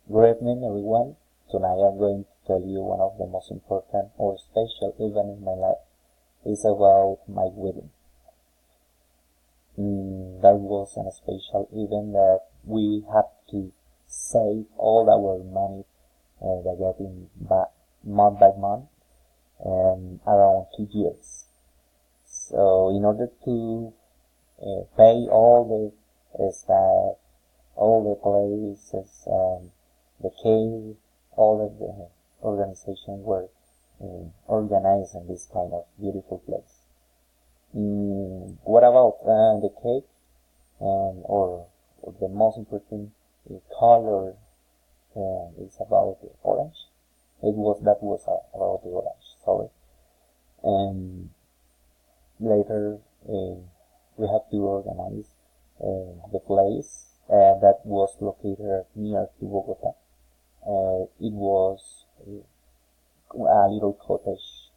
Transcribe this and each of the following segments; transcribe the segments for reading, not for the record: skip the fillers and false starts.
Good evening, everyone. Tonight I'm going to tell you one of the most important or special events in my life. It's about my wedding. That was a special event that we had to save all our money by getting back month by month, around 2 years. So in order to pay all the staff, all the places, the cave, all of the organization were organizing this kind of beautiful place. What about the cake or the most important color is about the orange? That was about the orange. Sorry. And later we have to organize the place that was located near to Bogota. It was a little cottage.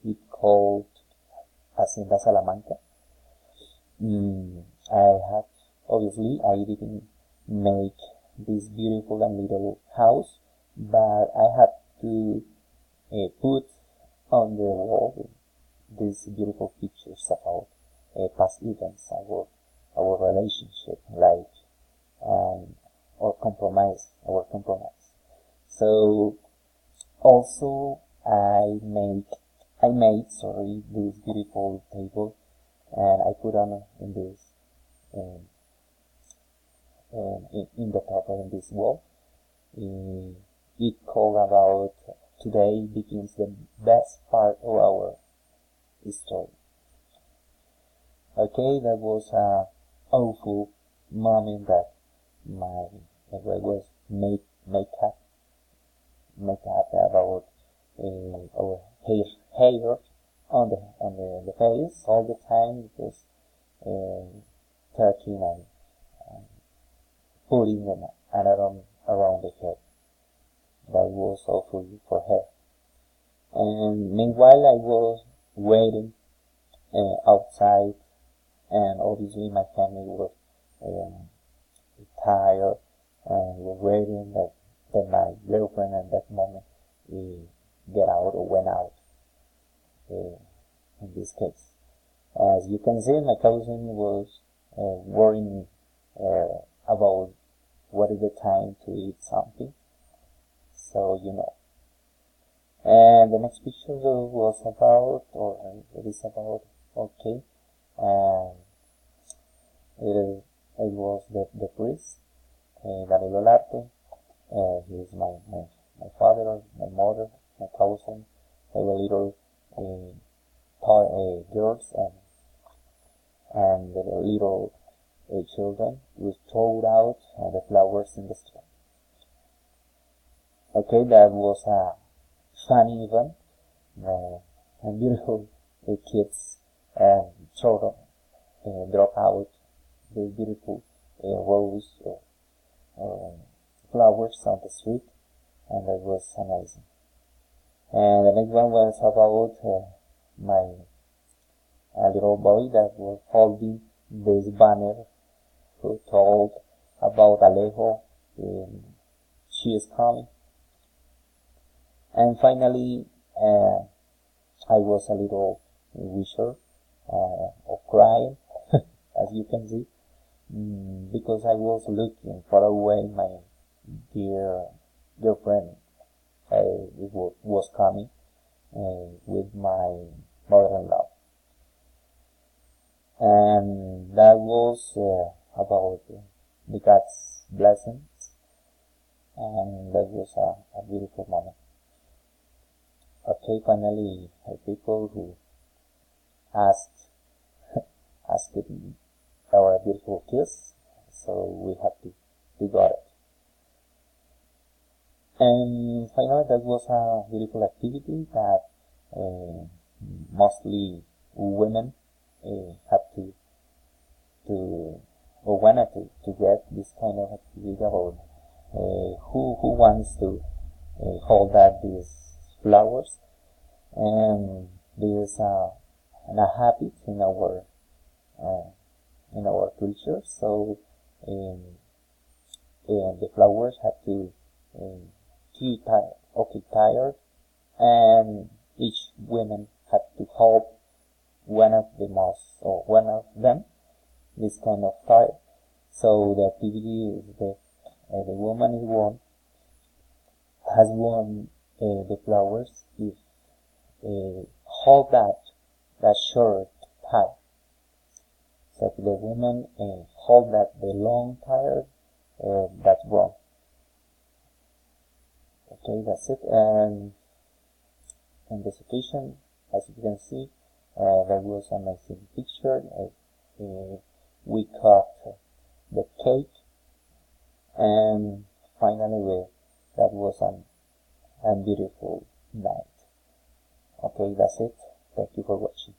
It called Hacienda Salamanca. I didn't make this beautiful and little house, but I had to put on the wall these beautiful pictures about past events, our relationship, like our compromise. So also I made this beautiful table, and I put on in this in the top of this wall. It called about today begins the best part of our story. Okay, that was a awful moment that my was make up about our hair on the face all the time, because touching and putting an arm around the head. That was awful for her. And meanwhile, I was waiting outside, and obviously my family was tired and was waiting that my girlfriend at that moment get out or went out. In this case, as you can see, my cousin was worrying about what is the time to eat something. So and the next picture was about, or it is about, okay, it was the priest, Danilo Larte. He is my father, my mother, my cousin. They were little girls and the little children who throw out the flowers in the street. Okay, that was a funny event. And beautiful kids drop out the beautiful rose flowers on the street, and that was amazing. And the next one was about my little boy that was holding this banner who told about Alejo. She is coming. And finally, I was a little wisher of crying, as you can see, because I was looking far away my dear girlfriend was coming with my mother-in-law. And that was about the God's blessings, and that was a beautiful moment. Okay, finally, people who asked our beautiful kiss, so we have to got it. And finally, that was a beautiful activity that mostly women have to or wanted to get this kind of activity about who wants to hold that these flowers, and this is a habit in our culture. So the flowers have to tired, and each woman had to hold one of them, this kind of tired. So the activity is the woman has won the flowers if hold that short tire. So if the woman hold the long tire, that's wrong. Okay, that's it. And in this occasion, as you can see, there was an amazing picture. We cut the cake, and finally that was a beautiful night. Okay, that's it. Thank you for watching.